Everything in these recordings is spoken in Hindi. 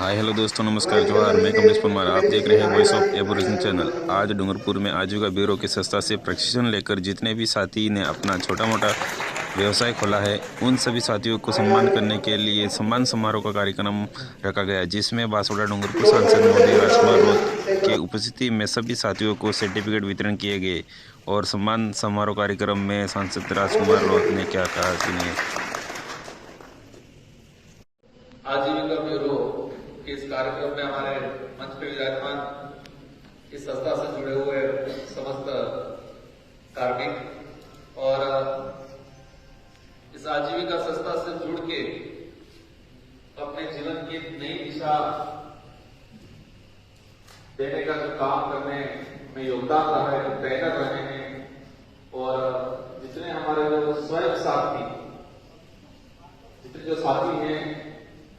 हाय हेलो दोस्तों, नमस्कार, जोहार। मैं कमलेश परमार। आप देख रहे हैं वॉइस ऑफ एबोरिजिनल चैनल। आज डूंगरपुर में आजीविका ब्यूरो के संस्था से प्रशिक्षण लेकर जितने भी साथी ने अपना छोटा मोटा व्यवसाय खोला है, उन सभी साथियों को सम्मान करने के लिए सम्मान समारोह का कार्यक्रम रखा गया, जिसमें बांसवाड़ा डूंगरपुर सांसद महोदय राजकुमार रोत के उपस्थिति में सभी साथियों को सर्टिफिकेट वितरण किए गए। और सम्मान समारोह कार्यक्रम में सांसद राजकुमार रोत ने क्या कहा, सुनिए। आजीविका ब्यूरो के इस कार्यक्रम में हमारे मंच पे विराजमान इस संस्था से जुड़े हुए समस्त कार्मिक और इस आजीविका संस्था से जुड़ के अपने जीवन की नई दिशा देने का जो काम करने में योगदान रहा है, ट्रेनर रहे हैं, और जितने हमारे जो स्वयं साथी, जितने जो साथी हैं,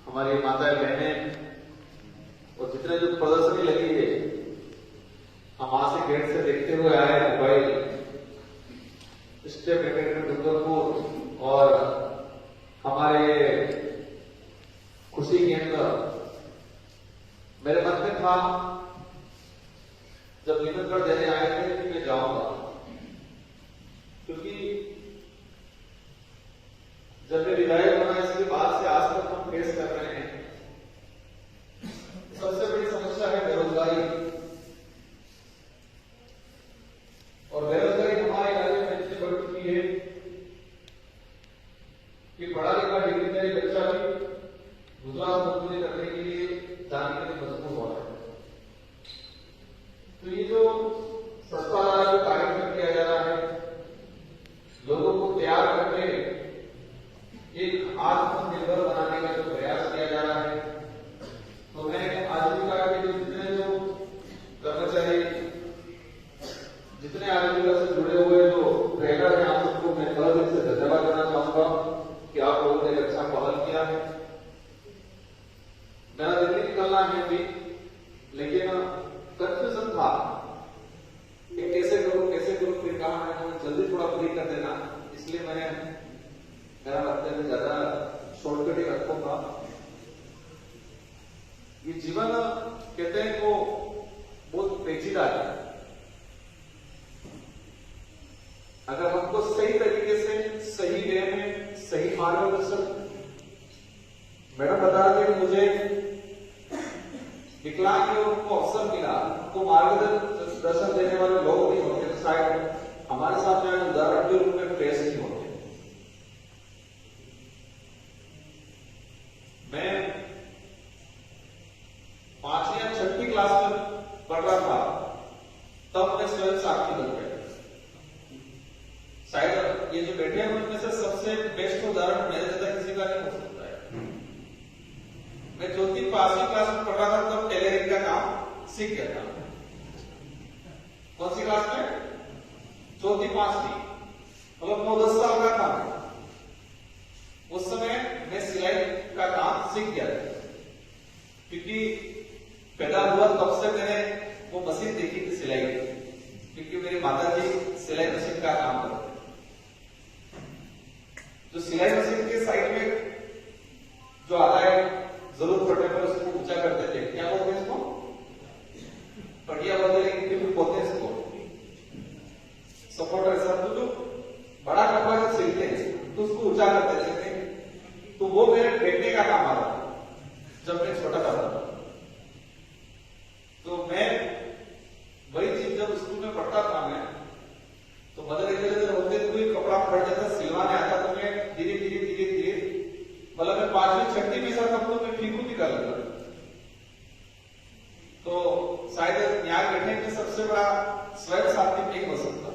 हमारी माताएं बहनें, और जितने जो प्रदर्शनी लगी है, हम वहां से गेट से देखते हुए आए मोबाइल स्टेप एकेडमी डूंगरपुर और हमारे खुशी केंद्र। मेरे मन में था जब निमंत्रण देने आए थे कि मैं जाऊंगा, क्योंकि जब मैं विधायक बना इसके बाद से आज तक हम फेस कर रहे हैं, सबसे बड़ी समस्या है बेरोजगारी। और बेरोजगारी हमारे इलाके में इतनी बढ़ चुकी है कि पढ़ा लिखा डिग्री बच्चा भी गुजरात मजदूरी करने के लिए जाने के लिए मजबूर हो रहा है। तो ये जो संस्था द्वारा जो कार्यक्रम किया जा रहा है, लोगों को तैयार करके एक आत्मनिर्भर बनाने का जो प्रयास किया जा रहा है, तो मैं आजीविका के जो जितने जो कर्मचारी, जितने आजीविका से जुड़े हुए जो ट्रेनर हैं, आप सबको मैं तहे दिल से धन्यवाद देना चाहूंगा कि आप लोगों ने अच्छा पहल किया है। मेरा दिल्ली निकलना है भी, लेकिन कंफ्यूजन था कि कैसे करूं। फिर कहा मैंने जल्दी थोड़ा फ्री कर देना, इसलिए मैंने मेरा हफ्ते में ज्यादा शॉर्टकट ही रखूंगा। ये जीवन कहते हैं वो बहुत पेचीदा है। अगर हमको सही तरीके से, सही वे में, सही मार्गदर्शन, मैडम बता रहे थे मुझे विकलांग लोगों को अवसर मिला, तो मार्गदर्शन देने वाले लोग नहीं होते, तो शायद हमारे साथ में उदाहरण के रूप में पेश नहीं होते। मैं 5वीं या 6वीं क्लास में पढ़ रहा था, तब मैं स्वयं साक्षी बन गया। शायद ये जो बैठे हैं उनमें से सबसे बेस्ट उदाहरण मेरे जैसा किसी का नहीं हो सकता है। मैं 4वीं 5वीं क्लास में पढ़ रहा था, तब टेलरिंग का काम सीख गया था। कौन सी क्लास में? 4वीं 5वीं, मतलब 9-10 साल का था। उस समय मैं सिलाई का काम सीख गया था, क्योंकि पैदा हुआ तब से मैंने वो मशीन देखी थी सिलाई की, क्योंकि मेरी माता जी सिलाई मशीन का काम करते। जो सिलाई मशीन के साइड में जो आता है, जरूरत पड़ने पर उसको ऊंचा करते थे। क्या बोलते हैं इसको? पटिया बोलते, लेकिन फिर बोलते हैं इसको सपोर्टर। सब जो बड़ा कपड़ा जो सिलते हैं तो उसको ऊंचा करते थे, तो वो मेरे बैठने का काम आता था जब मैं छोटा था। तो मैं वही चीज जब स्कूल में पढ़ता था, मैं तो मदर एजुकेशन होते कोई कपड़ा फट जाता, सिलवाने आता, तो मैं धीरे धीरे मतलब मैं 5वीं 6वीं में सब कपड़ों में फीकू भी कर लगा। तो शायद यहाँ बैठने में सबसे बड़ा स्वयं साथी नहीं हो सकता।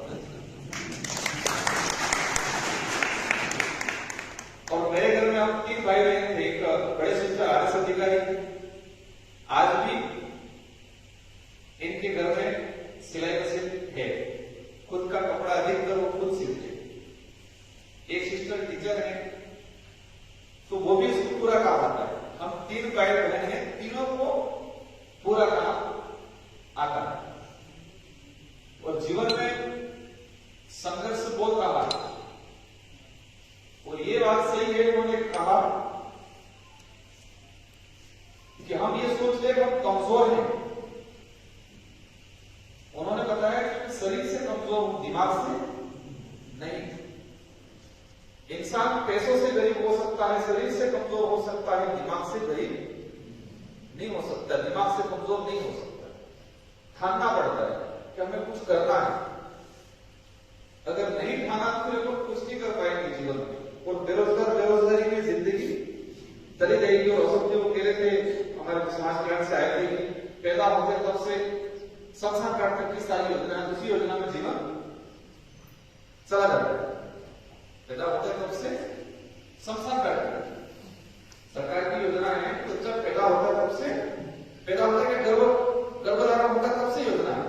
और मेरे घर में हम 3 भाई बहन थे, एक बड़े शिक्षक RS अधिकारी। आज भी इनके घर में सिलाई मशीन है, खुद का कपड़ा अधिकतर वो खुद सिलते। एक सिस्टर टीचर है, तो वो भी इसको पूरा काम आता है। हम 3 भाई बहन हैं, तीनों को पूरा काम आता है। और जीवन में संघर्ष बहुत रहा है, और ये बात सही है, उन्होंने कहा कि हम ये सोच ले कि हम कमजोर हैं। उन्होंने बताया कि शरीर से कमजोर हूं, दिमाग से नहीं। इंसान पैसों से गरीब हो सकता है, शरीर से कमजोर हो सकता है, दिमाग से गरीब नहीं हो सकता, दिमाग से कमजोर नहीं हो सकता। ठानना पड़ता है कि हमें कुछ करना है। अगर नहीं ठाना तो फिर लोग कुछ नहीं कर पाएंगे जीवन में, और बेरोजगारी में जिंदगी चली जाएगी। और अशोक जी वो कह रहे थे, हमारे समाज कल्याण से आए थे, कि पैदा होते तब से संसार काट तक की सारी योजना, उसी योजना में जीवन चला जाता है। पैदा होते तब से संसार काट तक सरकार की योजना है, तो जब पैदा होता है तब से, पैदा होता है गर्भधारण होता है तब से योजना है।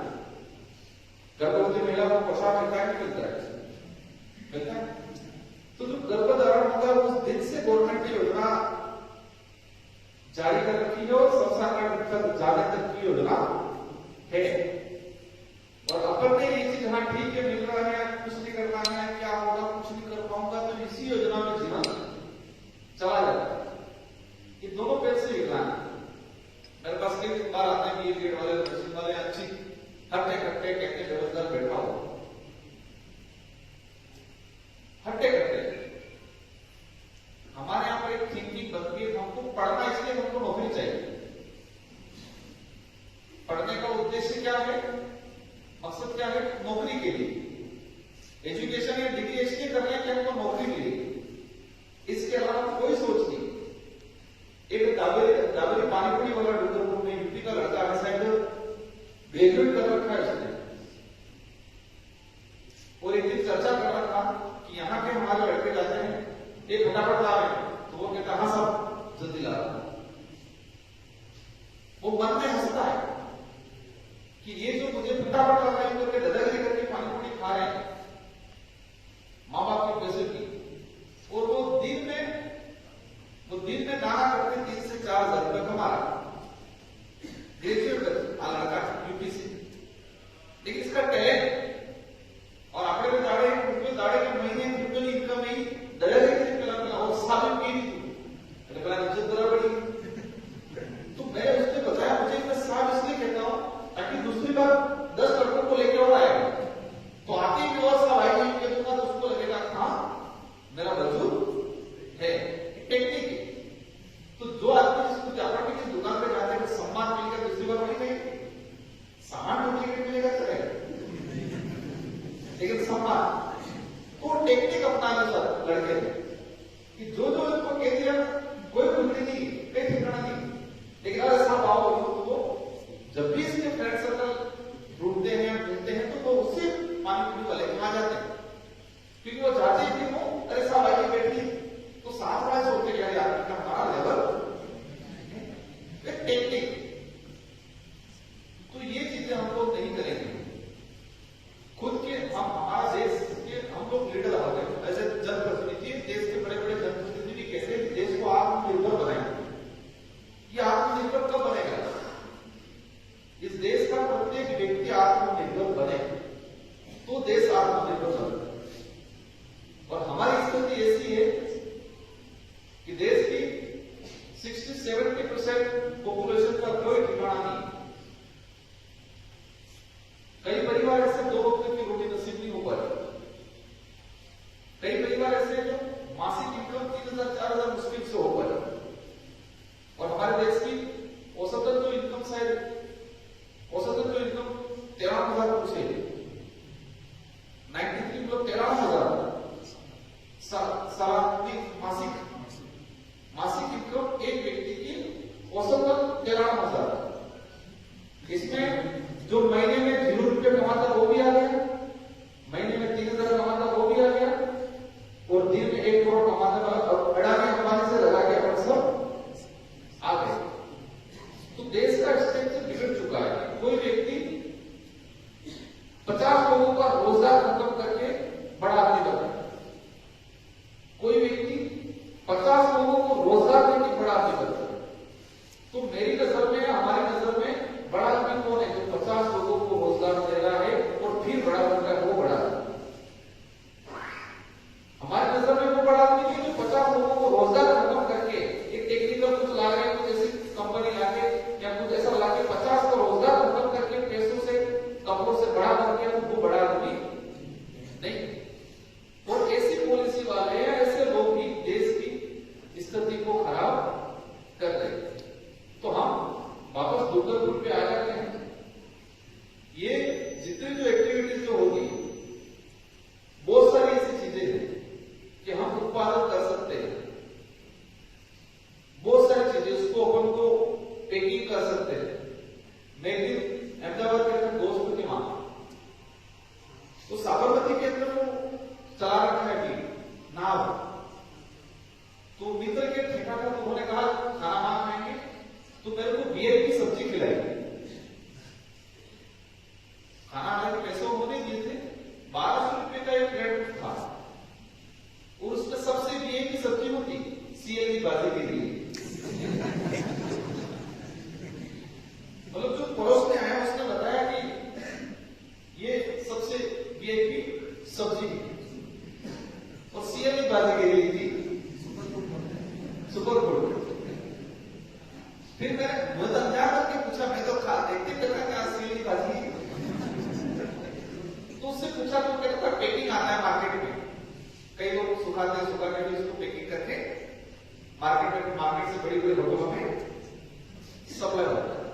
गर्भवती महिला को पोषण मिलता है, मिलता है। तो जो गर्भधारण होता है उस दिन से गवर्नमेंट की योजना जारी कर रखी है, और संसार तक जाने तक की योजना है। और अपन ने ये चीज हाँ ठीक है मिल रहा है, कुछ नहीं करना है, क्या होगा कुछ नहीं कर पाऊंगा, तो इसी योजना में जीवन चला जाता है। ये दोनों पेड़ से योजना है। मेरे पास कई बार आते हैं कि ये पेड़ वाले नर्सिंग वाले अच्छी हट्टे कट्टे कहते बेरोजगार बैठा हो, हट्टे कट्टे। हमारे यहां पर एक थिंकिंग बनती है, हमको पढ़ना इसलिए हमको नौकरी चाहिए। पढ़ने का उद्देश्य क्या है, मकसद क्या है, नौकरी के लिए। एजुकेशन या डिग्री इसलिए करनी है कि हमको नौकरी मिलेगी, इसके अलावा कोई सोच नहीं। एक दावेरी पानीपुरी वाला डूंगरपुर में यूपी का लड़का है, शायद ग्रेजुएट कर रखा है उसने, और एक दिन चर्चा कर रहा था कि यहाँ के हमारे लड़के जाते हैं, एक फटाफट ला रहे हैं, तो वो कहता हाँ सब जल्दी ला रहा है। वो मन में हंसता है कि ये जो मुझे फटाफट ला रहे हैं करके दादागिरी करके पानीपुरी खा रहे हैं माँ बाप के पैसे की, और वो दिन में गाना करके 3 से 4 हजार रुपए कमा रहा है। ग्रेजुएट लड़का यूपी से, लेकिन इसका टैलेंट और आंकड़े में दाड़े के महीने रुपये की इनकम नहीं दलाली से पहला और साबित की नहीं, पहला इज्जत बराबरी। तो मैं उसने बताया, मुझे मैं साहब इसलिए कहता हूं ताकि दूसरी बार 10 लड़कों को लेकर और आएगा, तो आते भी और सब आएगी कह दूंगा, तो उसको लगेगा हाँ मेरा वजूद है। टेक्निक है। तो जो आदमी जिसको जापानी की दुकान पे जाते हैं सम्मान मिलकर दूसरी बार नहीं गई, सामान डुप्लीकेट मिलेगा चलेगा, लेकिन सम्मान तो टेक्निक अपनाने सर लड़के ने कि जो इसको कह दिया कोई कुंडली नहीं, कोई ठिकाना नहीं, लेकिन अगर साहब आओ तो वो जब भी इसके फ्रेंड सर्कल ढूंढते हैं मिलते हैं तो वो उससे पानीपुरी वाले कहा जाते हैं, क्योंकि वो जाते ही भी वो अरे साहब आइए बैठिए, तो साथ वाले सोचते यार आपका हमारा लेवल टेक्निक। तो ये चीजें हम लोग नहीं करेंगे। खुद के हमारा देश के हम लोग लीडर हो गए ऐसे जनप्रतिनिधि, देश के बड़े बड़े जनप्रतिनिधि कैसे देश को आत्मनिर्भर बनाएंगे। ये आत्मनिर्भर कब बनेगा, इस देश का प्रत्येक व्यक्ति आत्मनिर्भर बने तो देश आत्मनिर्भर बने। और हमारी स्थिति ऐसी है कि देश की 60-70% पॉपुलेशन का कोई ठिकाना नहीं। कई परिवार ऐसे 2 वक्त की रोटी नसीब नहीं हो पाती। कई परिवार ऐसे जो मासिक इनकम 3,000-4,000 मुश्किल से हो पाए। और हमारे देश की औसतन जो इनकम 13,000 कुछ है, 93 मतलब 13,000 मासिक इनकम एक व्यक्ति की औसतन 13,000। इसमें जो महीने में 0 रुपये कमाता वो भी आ गया, महीने में 3,000 कमाता वो भी आ गया, और दिन में 1 करोड़ कमाने वाला अडानी अंबानी से लगा के अपन सब आ गए। तो देश का स्ट्रक्चर बिगड़ चुका है। कोई व्यक्ति 50 लोगों का रोजगार खत्म करके बड़ा आदमी बना, कोई व्यक्ति 50 लोगों को रोजगार देके बड़ा आदमी बना। तो मेरी नजर में, हमारी नजर में बड़ा आदमी कौन है, जो 50 लोगों को रोजगार दे रहा है और फिर बड़ा बनता है, वो बड़ा आदमी। हमारी नजर में वो बड़ा आदमी नहीं जो 50 लोगों को रोजगार खत्म करके एक टेक्निकल कुछ ला रहे हैं, जैसे कंपनी ला के या कुछ ऐसा ला के 50 का रोजगार खत्म करके पैसों से कपड़ों से बड़ा कर दिया तो वो बड़ा आदमी नहीं। और ऐसी पॉलिसी वाले या ऐसे लोग भी देश की स्थिति को खराब कर रहे हैं। तो हम वापस डूंगरपुर पे आ जाते हैं। ये जितनी जो एक्टिविटीज जो होगी बहुत सारी ऐसी चीजें हैं कि हम उत्पादन कर सकते हैं, बहुत सारी चीजें उसको अपन को पैकिंग कर सकते हैं। मैं एक दिन अहमदाबाद के अपने दोस्त के वहां तो साबरमती के अंदर वो चला रखा है कि नाव, तो मित्र के ठेका था, तो उन्होंने कहा खाना वहां खाएंगे तो मेरे को बियर की सब्जी खिलाएगी। खाना आने के पैसे उन्होंने दिए थे, 1200 रुपए का एक प्लेट था और उसमें सबसे बियर की सब्जी होती सीएल की बातें के लिए। मतलब जो पड़ोस में आया उसने बताया कि ये सबसे वीआईपी सब्जी और सीएल की बातें के लिए थी सुपर फूड। फिर मैंने बहुत अंदाज करके पूछा, मैं तो खा देखते कहता क्या सीएल की भाजी, तो उससे पूछा तो कहता पैकिंग आता है मार्केट में, कई लोग सुखाते हैं, सुखा के उसको पैकिंग करके मार्केट से बड़ी बड़ी होटलों में सप्लाई होता है।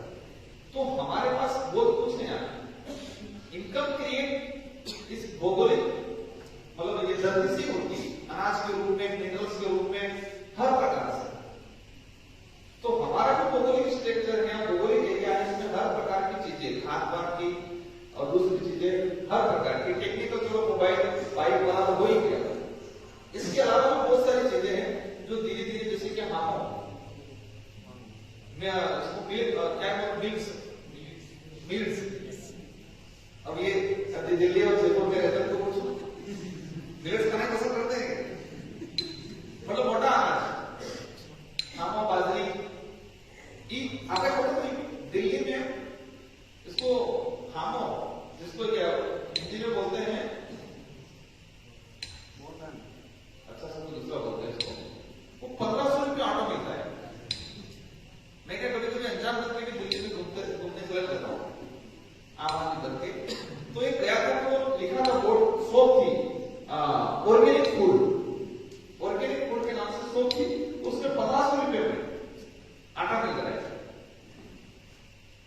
तो हमारे पास बहुत कुछ है यहाँ। इनकम क्रिएट इस भौगोलिक मतलब ये धरती से होती अनाज के रूप में, मिनरल्स के रूप में, हर प्रकार से। तो हमारा जो भौगोलिक स्ट्रक्चर है, भौगोलिक एरिया है, इसमें हर प्रकार की चीजें, खान पान की और दूसरी चीजें हर प्रकार की, टेक्निकल जो मोबाइल बाइक वाला हो ही गया। इसके अलावा भी बहुत सारी चीजें हैं जो धीरे धीरे जैसे कि हाँ मैं इसको मिल्स अब ये दिल्ली और जयपुर में रहते हैं तो कुछ मिल्स खाना पसंद करते हैं, मतलब मोटा अनाज, खामा बाजरी आगे पता दिल्ली में इसको खामो, जिसको क्या हिंदी में बोलते हैं, अच्छा सब दूसरा बोलते हैं इसको, वो 1500 रुपये ऑटो मिलता है। मैं क्या कभी कभी अंजाम करके भी दिल्ली में घूमने चला जाता हूँ आम आदमी करके, तो एक गया था तो लिखा था बोर्ड, शॉप थी ऑर्गेनिक फूड के नाम से शॉप थी, उसमें 1500 रुपये में आटा मिल रहा है।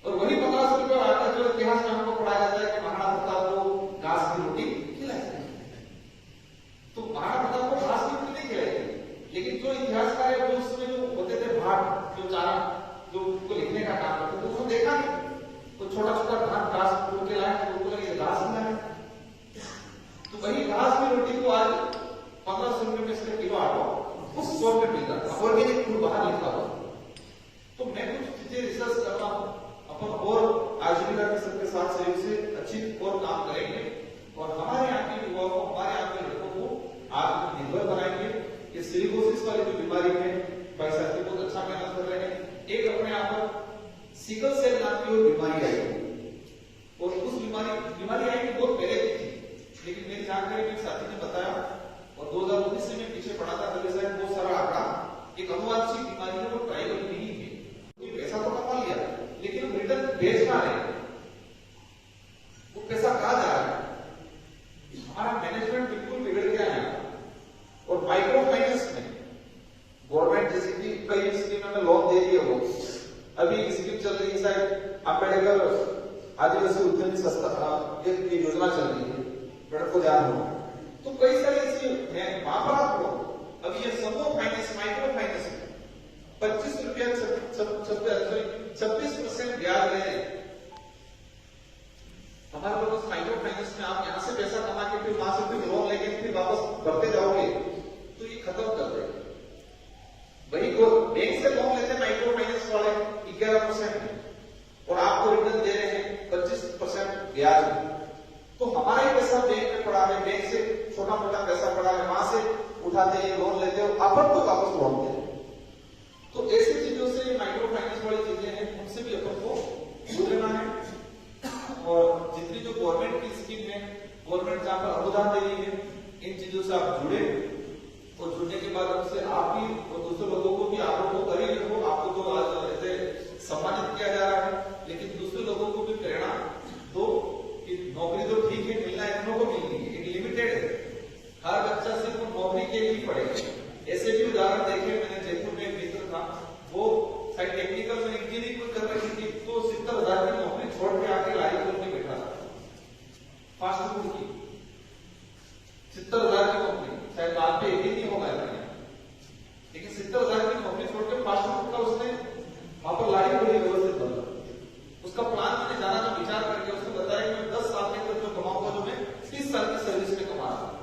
और वही 1500 रुपये आटा जो इतिहास में हमको पढ़ाया जाता है कि महाराणा प्रताप को घास की रोटी खिलाई, तो महाराणा प्रताप को घास की रोटी नहीं खिलाई, लेकिन जो इतिहासकार है वो उसमें जो होते थे भाट, जो चारा जो उनको लिखने का काम करते थे, उन्होंने देखा नहीं तो छोटा छोटा धान घास तोड़ के लाए तो उनको लगे घास मिला है, तो वही घास की रोटी को आज 1500 रुपये में इसका किलो आटा उस शॉप में मिल रहा था, ऑर्गेनिक फूड बाहर लिखा हुआ। तो मैं कुछ चीजें रिसर्च कर रहा हूँ, अपन और आजीविका के सबके साथ सहयोग से अच्छी और काम करेंगे और हमारे यहाँ के युवाओं को, हमारे यहाँ के लोगों को आत्मनिर्भर बनाएंगे। ये सिलिकोसिस वाली जो बीमारी है, भाई साथी बहुत अच्छा मेहनत कर रहे हैं। एक अपने यहाँ पर सिकल सेल नाम की और बीमारी आई और उस बीमारी आई बहुत पहले की थी, लेकिन मेरी जानकारी में साथी ने बताया और 2019 से मैं पीछे पढ़ा था, तभी शायद बहुत सारा आंकड़ा, एक अनुवांशिक बीमारी है, वो ट्राइबल नहीं है। पैसा तो कमा लिया लेकिन रिटर्न भेज कहां रहे, वो पैसा कहां जा रहा है? हमारा मैनेजमेंट बिल्कुल बिगड़ गया है। और माइक्रो फाइनेंस में गवर्नमेंट जैसे कि कई स्कीमों में लोन दे रही है, वो अभी स्कीम चल रही है शायद अम्बेडकर आदिवासी उद्यमी संस्था एक योजना चल रही है, बड़े को ध्यान हो, तो कई सारी ऐसी है वहां पर आप लोग अभी ये समूह फाइनेंस, माइक्रो फाइनेंस 25 रुपया 26% ब्याज दे रहे। हमारे लोग उस माइक्रो फाइनेंस में आप यहां से पैसा कमा के फिर वहां से फिर लोन लेके फिर वापस भरते जाओगे तो ये खत्म कर देगा। वही बैंक से लोन लेते माइक्रो फाइनेंस वाले 11% और आपको रिटर्न दे रहे हैं 25% ब्याज। तो हमारा ही पैसा बैंक में पड़ा है, बैंक से छोटा मोटा पैसा पड़ा है, वहां से उठाते हैं, लोन लेते हो, अपन को वापस लोन देते। तो ऐसी चीजों से माइक्रो फाइनेंस वाली चीजें हैं, उनसे भी अपन को गुजरना है। और जितनी जो गवर्नमेंट की स्कीम है, गवर्नमेंट जहां पर अनुदान दे रही है, इन चीजों से आप जुड़े और जुड़ने के बाद उनसे आप भी और दूसरे लोगों को भी आप लोगों को करेंगे, आपको तो आज ऐसे सम्मानित किया जा रहा है, लेकिन दूसरे लोगों को भी प्रेरणा दो कि नौकरी तो ठीक है, मिलना इतनों को मिलनी है, एक लिमिटेड है, हर बच्चा सिर्फ नौकरी के लिए पढ़ेगा। ऐसे भी उदाहरण देखे मैंने, जयपुर में एक मित्र था, वो शायद टेक्निकल में इंजीनियरिंग कर रही थी, तो 70,000 की नौकरी छोड़ के आके लारी खोल के बैठा था, फास्ट फूड की 70,000 की नौकरी, शायद बात पे एक ही नहीं होगा, लेकिन 70,000 की नौकरी छोड़ के फास्ट फूड का उसने वहां पर लारी खोली व्यवस्थित बना। उसका प्लान मैंने जाना तो विचार करके उसने बताया कि मैं 10 साल के अंदर जो कमाऊंगा, जो मैं 30 साल की सर्विस में कमा रहा हूं।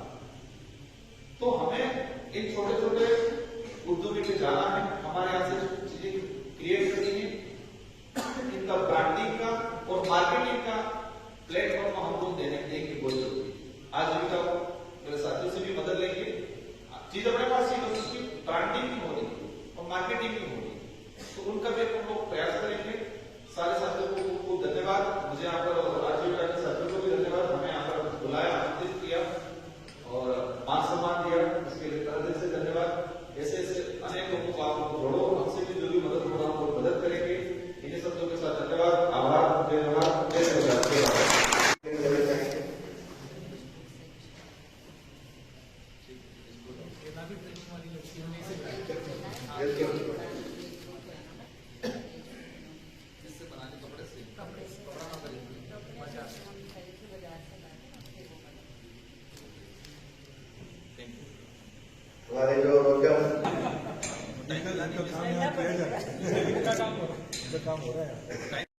तो हमें इन छोटे छोटे उद्योगों पे जाना है, हमारे यहाँ से चीजें क्रिएट करनी है, इनका ब्रांडिंग का और मार्केटिंग का प्लेटफॉर्म हम लोग देने की बहुत जरूरी है। आजीविका मेरे साथियों से भी मदद लेंगे, चीज अपने पास ही उसकी ब्रांडिंग भी होनी और मार्केटिंग भी होनी, तो उनका भी हम लोग प्रयास करेंगे। सारे साथियों को खूब धन्यवाद, मुझे यहाँ पर आजीविका के साथियों को भी धन्यवाद, हमें यहाँ पर बुलाया, आमंत्रित किया और मान सम्मान दिया, इसके लिए तहे दिल से धन्यवाद। ऐसे ऐसे अनेक लोगों को आप लोग जोड़ो, हमसे भी जो भी मदद होगा हम लोग मदद करेंगे। इन्हीं शब्दों के साथ धन्यवाद, आभार, धन्यवाद, जय श्री हमारे जो काम यहाँ किया जा रहा है, काम हो रहा है।